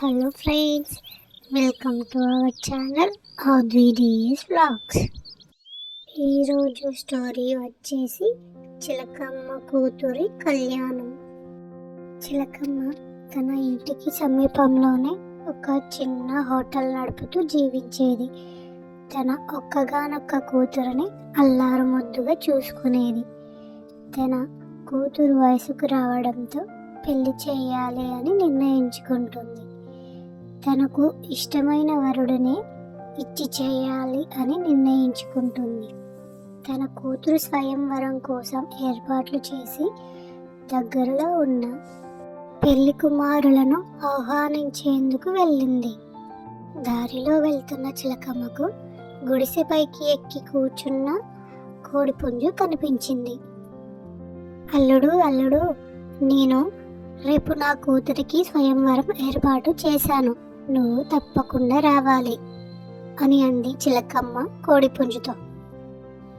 Hello friends, welcome to our channel AudriDS Vlogs. ఈరోజు story వచ్చేసి చిలకమ్మ కూతురి కళ్యాణం. చిలకమ్మ తన ఇంటికి సమీపంలోనే ఒక చిన్న హోటల్ నడుపుతూ జీవించేది. తన ఒక్కగానొక్క కూతురుని అల్లారు ముద్దుగా చూసుకునేది. తన కూతురు వయసుకు రావడంతో పెళ్లి చేయాలి అని నిర్ణయించుకుంటుంది. తనకు ఇష్టమైన వరుడినే ఇచ్చి చేయాలి అని నిర్ణయించుకుంటుంది. తన కూతురు స్వయంవరం కోసం ఏర్పాట్లు చేసి దగ్గరలో ఉన్న పెళ్లి కుమారులను ఆహ్వానించేందుకు వెళ్ళింది. దారిలో వెళ్తున్న చిలకమ్మకు గుడిసెపైకి ఎక్కి కూర్చున్న కోడిపుంజు కనిపించింది. అల్లుడు అల్లుడు, నేను రేపు నా కూతురికి స్వయంవరం ఏర్పాటు చేశాను, నువ్వు తప్పకుండా రావాలి అని అంది చిలకమ్మ కోడిపుంజుతో.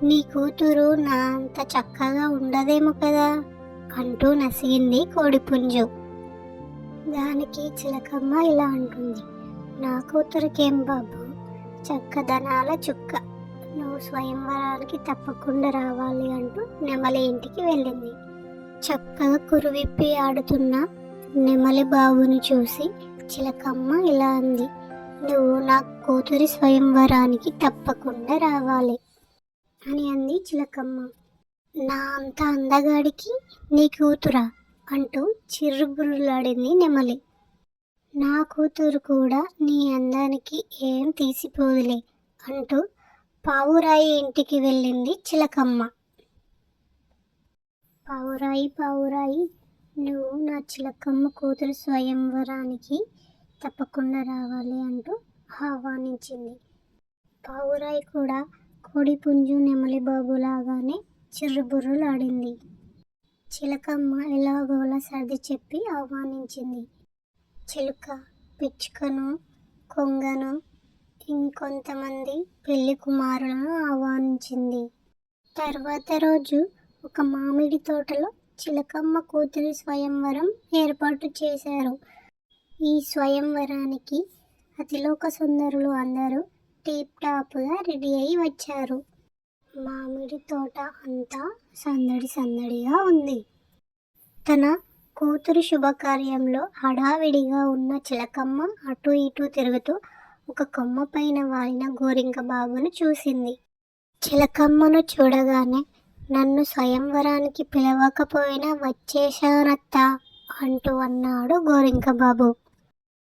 నీ కూతురు నా అంత చక్కగా ఉండదేమో కదా అంటూ నసిగింది కోడిపుంజు. దానికి చిలకమ్మ ఇలా అంటుంది, నా కూతురికేం బాబు, చక్కదనాల చుక్క, నువ్వు స్వయంవరానికి తప్పకుండా రావాలి అంటూ నెమలి ఇంటికి వెళ్ళింది. చక్కగా కురువిప్పి ఆడుతున్న నెమలి బాబుని చూసి చిలకమ్మ ఇలా అంది, నువ్వు నా కూతురి స్వయంవరానికి తప్పకుండా రావాలి అని అంది చిలకమ్మ. నా అంత అందగాడికి నీ కూతురా అంటూ చిర్రుబుర్రులాడింది నెమలి. నా కూతురు కూడా నీ అందానికి ఏం తీసిపోదులే అంటూ పావురాయి ఇంటికి వెళ్ళింది చిలకమ్మ. పావురాయి పావురాయి, నువ్వు నా చిలకమ్మ కూతురు స్వయంవరానికి తప్పకుండా రావాలి అంటూ ఆహ్వానించింది. పావురాయి కూడా కోడిపుంజు నెమలి బాబులాగానే చిర్రుబుర్రులాడింది. చిలకమ్మ ఎలాగోలా సర్ది చెప్పి ఆహ్వానించింది. చిలుక, పిచ్చుకను, కొంగను, ఇంకొంతమంది పెళ్లి కుమారులను ఆహ్వానించింది. తర్వాత రోజు ఒక మామిడి తోటలో చిలకమ్మ కూతురి స్వయంవరం ఏర్పాటు చేశారు. ఈ స్వయంవరానికి అతిలోక సుందరులు అందరూ టీప్ టాప్గా రెడీ అయి వచ్చారు. మామిడి తోట అంతా సందడి సందడిగా ఉంది. తన కూతురు శుభకార్యంలో హడావిడిగా ఉన్న చిలకమ్మ అటు ఇటు తిరుగుతూ ఒక కొమ్మ పైన వాలిన గోరింక బాబును చూసింది. చిలకమ్మను చూడగానే, నన్ను స్వయంవరానికి పిలవకపోయినా వచ్చేశానత్తా అంటూ అన్నాడు గోరింక బాబు.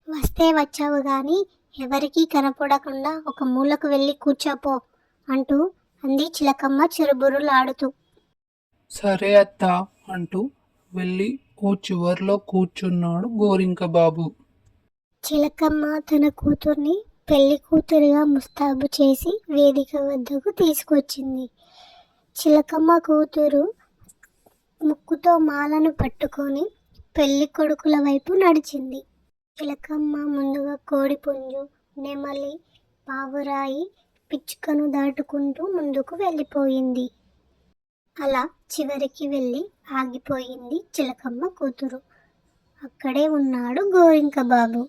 వస్తే వచ్చావు గాని ఎవరికీ కనపడకుండా ఒక మూలకు వెళ్ళి కూర్చోపో అంటూ అంది చిలకమ్మ చిరుబురులాడుతూ. సరే అత్తా అంటూ వెళ్ళి ఓ చివర్లో కూర్చున్నాడు గోరింక బాబు. చిలకమ్మ తన కూతుర్ని పెళ్లి కూతురుగా ముస్తాబు చేసి వేదిక వద్దకు తీసుకొచ్చింది. చిలకమ్మ కూతురు ముక్కుతో మాలను పట్టుకొని పెళ్లి కొడుకుల వైపు నడిచింది. చిలకమ్మ ముందుగా కోడిపుంజు, నెమలి, పావురాయి, పిచ్చుకను దాటుకుంటూ ముందుకు వెళ్ళిపోయింది. అలా చివరికి వెళ్ళి ఆగిపోయింది చిలకమ్మ కూతురు. అక్కడే ఉన్నాడు గోరింక బాబు.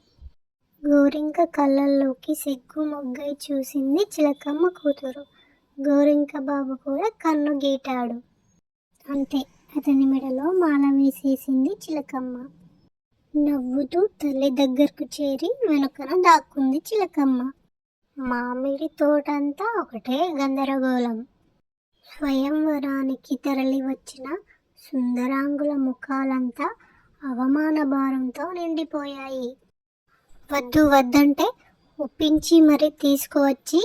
గోరింక కళ్ళల్లోకి సిగ్గు మొగ్గై చూసింది చిలకమ్మ కూతురు. గోరింక బాబు కూడా కన్ను గీటాడు. అంతే, అతని మెడలో మాల వేసేసింది చిలకమ్మ. నవ్వుతూ తల్లి దగ్గరకు చేరి వెనుకన దాక్కుంది చిలకమ్మ. మామిడి తోటంతా ఒకటే గందరగోళం. స్వయంవరానికి తరలి వచ్చిన సుందరాంగుల ముఖాలంతా అవమాన భారంతో నిండిపోయాయి. వద్దు వద్దంటే ఒప్పించి మరీ తీసుకువచ్చి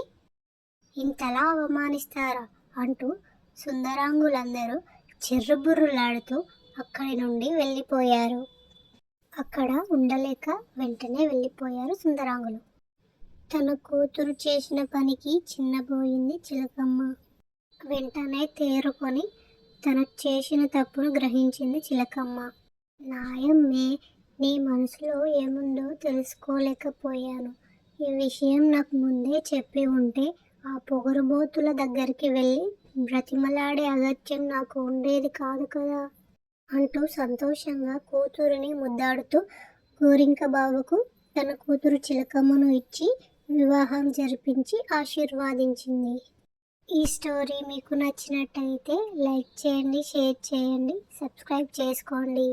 ఇంతలా అవమానిస్తారా అంటూ సుందరాంగులందరూ చిర్రుబుర్రులాడుతూ అక్కడి నుండి వెళ్ళిపోయారు. అక్కడ ఉండలేక వెంటనే వెళ్ళిపోయారు సుందరాంగులు. తన కూతురు చేసిన పనికి చిన్నబోయింది చిలకమ్మ. వెంటనే తేరుకొని తన చేసిన తప్పును గ్రహించింది చిలకమ్మ. నాయమ్మే, నీ మనసులో ఏముందో తెలుసుకోలేకపోయాను. ఈ విషయం నాకు ముందే చెప్పి ఉంటే ఆ పొగరుబోతుల దగ్గరికి వెళ్ళి బ్రతిమలాడే అగత్యం నాకు ఉండేది కాదు కదా అంటూ సంతోషంగా కూతురిని ముద్దాడుతూ గోరింక బాబుకు తన కూతురు చిలకమ్మను ఇచ్చి వివాహం జరిపించి ఆశీర్వాదించింది. ఈ స్టోరీ మీకు నచ్చినట్టయితే లైక్ చేయండి, షేర్ చేయండి, సబ్స్క్రైబ్ చేసుకోండి.